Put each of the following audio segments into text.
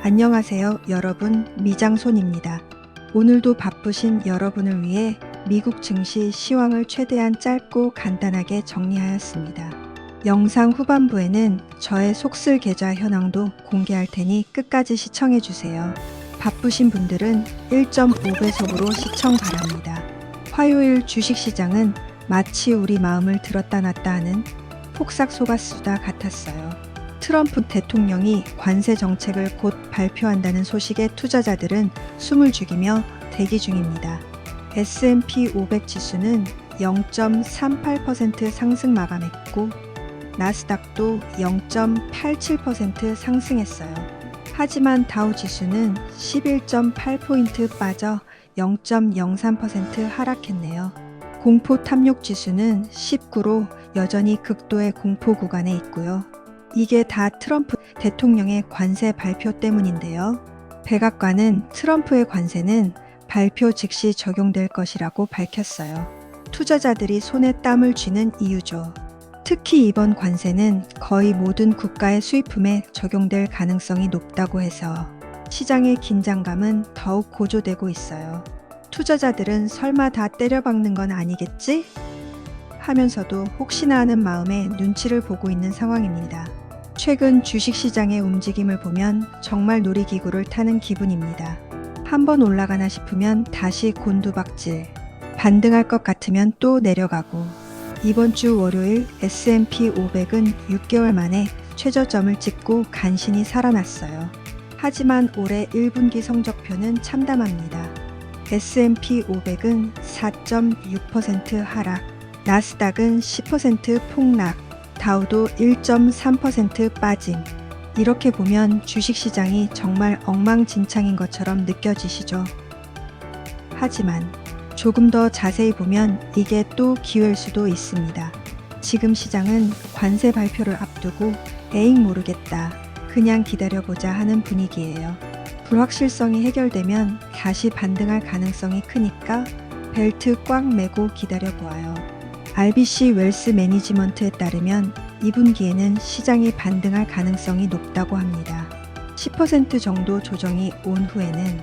안녕하세요, 여러분. 미장손입니다. 오늘도 바쁘신 여러분을 위해 미국 증시 시황을 최대한 짧고 간단하게 정리하였습니다. 영상 후반부에는 저의 속슬 계좌 현황도 공개할 테니 끝까지 시청해주세요. 바쁘신 분들은 1.5배속으로 시청 바랍니다. 화요일 주식시장은 마치 우리 마음을 들었다 놨다 하는 폭삭 속았수다 같았어요. 트럼프 대통령이 관세 정책을 곧 발표한다는 소식에 투자자들은 숨을 죽이며 대기 중입니다. S&P 500 지수는 0.38% 상승 마감했고 나스닥도 0.87% 상승했어요. 하지만 다우 지수는 11.8포인트 빠져 0.03% 하락했네요. 공포 탐욕 지수는 19로 여전히 극도의 공포 구간에 있고요. 이게 다 트럼프 대통령의 관세 발표 때문인데요. 백악관은 트럼프의 관세는 발표 즉시 적용될 것이라고 밝혔어요. 투자자들이 손에 땀을 쥐는 이유죠. 특히 이번 관세는 거의 모든 국가의 수입품에 적용될 가능성이 높다고 해서 시장의 긴장감은 더욱 고조되고 있어요. 투자자들은 설마 다 때려박는 건 아니겠지? 하면서도 혹시나 하는 마음에 눈치를 보고 있는 상황입니다. 최근 주식시장의 움직임을 보면 정말 놀이기구를 타는 기분입니다. 한번 올라가나 싶으면 다시 곤두박질, 반등할 것 같으면 또 내려가고, 이번 주 월요일 S&P 500은 6개월 만에 최저점을 찍고 간신히 살아났어요. 하지만 올해 1분기 성적표는 참담합니다. S&P 500은 4.6% 하락, 나스닥은 10% 폭락, 다우도 1.3% 빠짐. 이렇게 보면 주식시장이 정말 엉망진창인 것처럼 느껴지시죠? 하지만 조금 더 자세히 보면 이게 또 기회일 수도 있습니다. 지금 시장은 관세 발표를 앞두고 에잉 모르겠다, 그냥 기다려보자 하는 분위기예요. 불확실성이 해결되면 다시 반등할 가능성이 크니까 벨트 꽉 매고 기다려보아요. RBC 웰스 매니지먼트에 따르면 2분기에는 시장이 반등할 가능성이 높다고 합니다. 10% 정도 조정이 온 후에는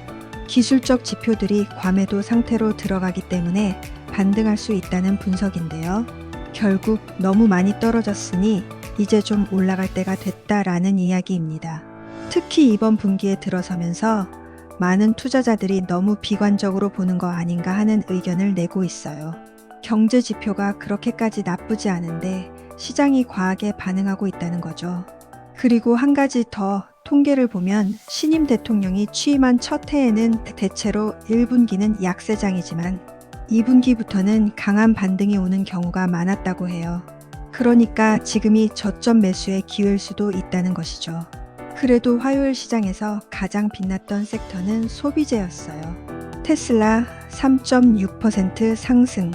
기술적 지표들이 과매도 상태로 들어가기 때문에 반등할 수 있다는 분석인데요. 결국 너무 많이 떨어졌으니 이제 좀 올라갈 때가 됐다라는 이야기입니다. 특히 이번 분기에 들어서면서 많은 투자자들이 너무 비관적으로 보는 거 아닌가 하는 의견을 내고 있어요. 경제 지표가 그렇게까지 나쁘지 않은데 시장이 과하게 반응하고 있다는 거죠. 그리고 한 가지 더, 통계를 보면 신임 대통령이 취임한 첫 해에는 대체로 1분기는 약세장이지만 2분기부터는 강한 반등이 오는 경우가 많았다고 해요. 그러니까 지금이 저점 매수의 기회일 수도 있다는 것이죠. 그래도 화요일 시장에서 가장 빛났던 섹터는 소비재였어요. 테슬라 3.6% 상승,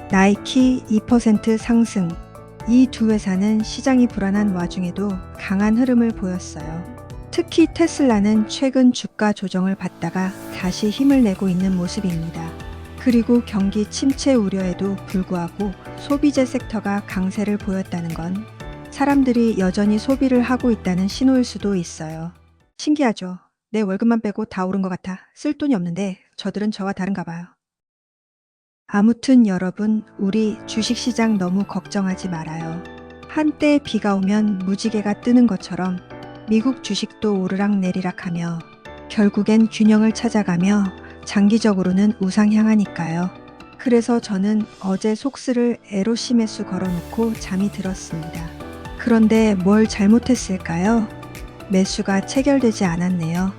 나이키 2% 상승. 이 두 회사는 시장이 불안한 와중에도 강한 흐름을 보였어요. 특히 테슬라는 최근 주가 조정을 받다가 다시 힘을 내고 있는 모습입니다. 그리고 경기 침체 우려에도 불구하고 소비재 섹터가 강세를 보였다는 건 사람들이 여전히 소비를 하고 있다는 신호일 수도 있어요. 신기하죠? 내 월급만 빼고 다 오른 것 같아. 쓸 돈이 없는데 저들은 저와 다른가 봐요. 아무튼 여러분, 우리 주식시장 너무 걱정하지 말아요. 한때 비가 오면 무지개가 뜨는 것처럼 미국 주식도 오르락내리락 하며 결국엔 균형을 찾아가며 장기적으로는 우상향하니까요. 그래서 저는 어제 속스를 에로시 매수 걸어놓고 잠이 들었습니다. 그런데 뭘 잘못했을까요? 매수가 체결되지 않았네요.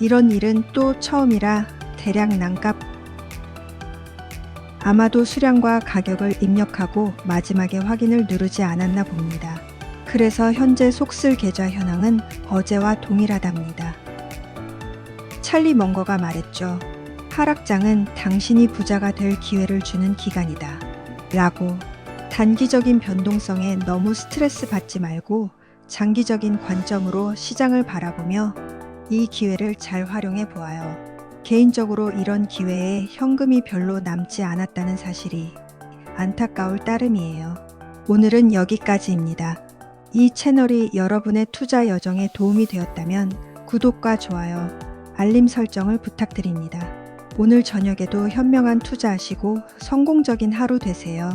이런 일은 또 처음이라 대량 난값. 아마도 수량과 가격을 입력하고 마지막에 확인을 누르지 않았나 봅니다. 그래서 현재 속슬 계좌 현황은 어제와 동일하답니다. 찰리 멍거가 말했죠. 하락장은 당신이 부자가 될 기회를 주는 기간이다 라고. 단기적인 변동성에 너무 스트레스 받지 말고 장기적인 관점으로 시장을 바라보며 이 기회를 잘 활용해 보아요. 개인적으로 이런 기회에 현금이 별로 남지 않았다는 사실이 안타까울 따름이에요. 오늘은 여기까지입니다. 이 채널이 여러분의 투자 여정에 도움이 되었다면 구독과 좋아요, 알림 설정을 부탁드립니다. 오늘 저녁에도 현명한 투자하시고 성공적인 하루 되세요.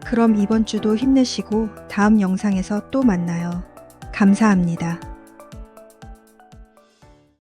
그럼 이번 주도 힘내시고 다음 영상에서 또 만나요. 감사합니다.